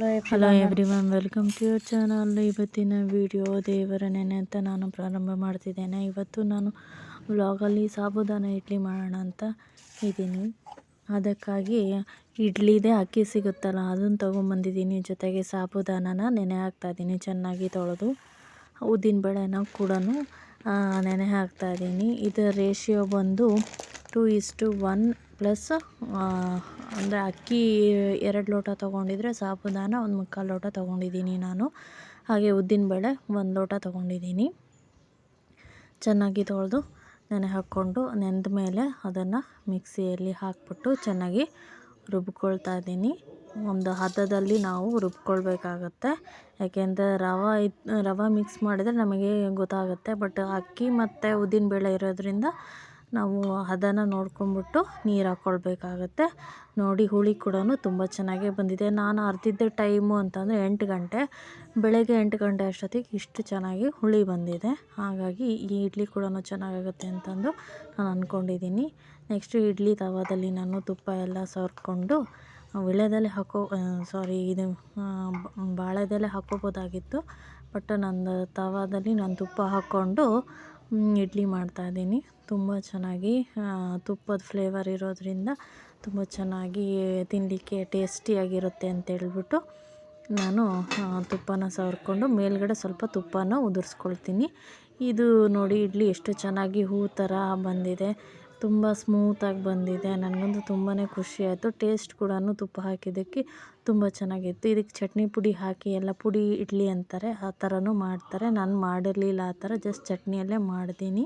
Hello everyone, welcome to your channel. ಇವತ್ತಿನ video ದೇವರ ನೆನೆ ಅಂತ ನಾನು ಪ್ರಾರಂಭ ಮಾಡ್ತಿದ್ದೇನೆ. ಇವತ್ತು ನಾನು ವ್ಲಾಗಲ್ಲಿ ಸಾಬುದಾನ ಇಡ್ಲಿ ಮಾಡೋಣ ಅಂತ ಇದ್ದೀನಿ. ಅದಕ್ಕಾಗಿ ಇಡ್ಲಿದೆ ಅಕ್ಕಿ ಸಿಗುತ್ತಲ್ಲ, ಅದನ್ನು ತೊಗೊಂಬಂದಿದ್ದೀನಿ. ಜೊತೆಗೆ ಸಾಬುದಾನನ ನೆನೆ ಹಾಕ್ತಾಯಿದ್ದೀನಿ ಚೆನ್ನಾಗಿ ತೊಳೆದು. ಉದ್ದಿನಬೇಳೆನ ಕೂಡ ನೆನೆ ಹಾಕ್ತಾಯಿದ್ದೀನಿ. ಇದರ ರೇಷಿಯೋ ಬಂದು 2:1 ಪ್ಲಸ್ ಅಂದರೆ ಅಕ್ಕಿ 2 ಲೋಟ ತೊಗೊಂಡಿದ್ರೆ ಸಾಬುದಾನ 1/4 ಲೋಟ ತೊಗೊಂಡಿದ್ದೀನಿ ನಾನು. ಹಾಗೆ ಉದ್ದಿನಬೇಳೆ 1 ಲೋಟ ತೊಗೊಂಡಿದ್ದೀನಿ. ಚೆನ್ನಾಗಿ ತೊಳೆದು ನೆನೆ ಹಾಕ್ಕೊಂಡು ನೆಂದ ಮೇಲೆ ಅದನ್ನು ಮಿಕ್ಸಿಯಲ್ಲಿ ಹಾಕ್ಬಿಟ್ಟು ಚೆನ್ನಾಗಿ ರುಬ್ಕೊಳ್ತಾ ಇದ್ದೀನಿ. ಒಂದು ಹದದಲ್ಲಿ ನಾವು ರುಬ್ಕೊಳ್ಬೇಕಾಗತ್ತೆ. ಯಾಕೆಂದರೆ ರವೆ ಮಿಕ್ಸ್ ಮಾಡಿದರೆ ನಮಗೆ ಗೊತ್ತಾಗುತ್ತೆ. ಬಟ್ ಅಕ್ಕಿ ಮತ್ತು ಉದ್ದಿನಬೇಳೆ ಇರೋದ್ರಿಂದ ನಾವು ಹದನ ನೋಡ್ಕೊಂಬಿಟ್ಟು ನೀರು ಹಾಕ್ಕೊಳ್ಬೇಕಾಗತ್ತೆ. ನೋಡಿ, ಹುಳಿ ಕೂಡ ತುಂಬ ಚೆನ್ನಾಗೇ ಬಂದಿದೆ. ನಾನು ಅರ್ದಿದ್ದ ಟೈಮು ಅಂತಂದರೆ 8 ಗಂಟೆ, ಬೆಳಗ್ಗೆ 8 ಗಂಟೆ ಅಷ್ಟೊತ್ತಿಗೆ ಇಷ್ಟು ಚೆನ್ನಾಗಿ ಹುಳಿ ಬಂದಿದೆ. ಹಾಗಾಗಿ ಈ ಇಡ್ಲಿ ಕೂಡ ಚೆನ್ನಾಗಾಗುತ್ತೆ ಅಂತಂದು ನಾನು ಅಂದ್ಕೊಂಡಿದ್ದೀನಿ. ನೆಕ್ಸ್ಟು ಇಡ್ಲಿ ತವಾದಲ್ಲಿ ನಾನು ತುಪ್ಪ ಎಲ್ಲ ಸವರ್ಕೊಂಡು ವಿಳ್ಯದೆಲೆ ಬಾಳೆದೆಲೆ ಹಾಕ್ಕೋಬೋದಾಗಿತ್ತು. ಬಟ್ ನಂದು ತವಾದಲ್ಲಿ ನಾನು ತುಪ್ಪ ಹಾಕ್ಕೊಂಡು ಇಡ್ಲಿ ಮಾಡ್ತಾಯಿದ್ದೀನಿ. ತುಂಬ ಚೆನ್ನಾಗಿ ತುಪ್ಪದ ಫ್ಲೇವರ್ ಇರೋದ್ರಿಂದ ತುಂಬ ಚೆನ್ನಾಗಿ ತಿನ್ನಲಿಕ್ಕೆ ಟೇಸ್ಟಿಯಾಗಿರುತ್ತೆ ಅಂತೇಳ್ಬಿಟ್ಟು ನಾನು ತುಪ್ಪನ ಸವರ್ಕೊಂಡು ಮೇಲ್ಗಡೆ ಸ್ವಲ್ಪ ತುಪ್ಪನ ಉದುರಿಸ್ಕೊಳ್ತೀನಿ. ಇದು ನೋಡಿ, ಇಡ್ಲಿ ಎಷ್ಟು ಚೆನ್ನಾಗಿ ಹೂ ಥರ ಬಂದಿದೆ. ತುಂಬ ಸ್ಮೂತಾಗಿ ಬಂದಿದೆ. ನನಗಂತೂ ತುಂಬಾ ಖುಷಿ ಆಯಿತು. ಟೇಸ್ಟ್ ಕೂಡ ತುಪ್ಪ ಹಾಕಿದ್ದಕ್ಕೆ ತುಂಬ ಚೆನ್ನಾಗಿತ್ತು. ಇದಕ್ಕೆ ಚಟ್ನಿ ಪುಡಿ ಹಾಕಿ ಎಲ್ಲ ಪುಡಿ ಇಡ್ಲಿ ಅಂತಾರೆ, ಆ ಥರನೂ ಮಾಡ್ತಾರೆ. ನಾನು ಮಾಡಿರಲಿಲ್ಲ ಆ ಥರ, ಜಸ್ಟ್ ಚಟ್ನಿಯಲ್ಲೇ ಮಾಡ್ತೀನಿ.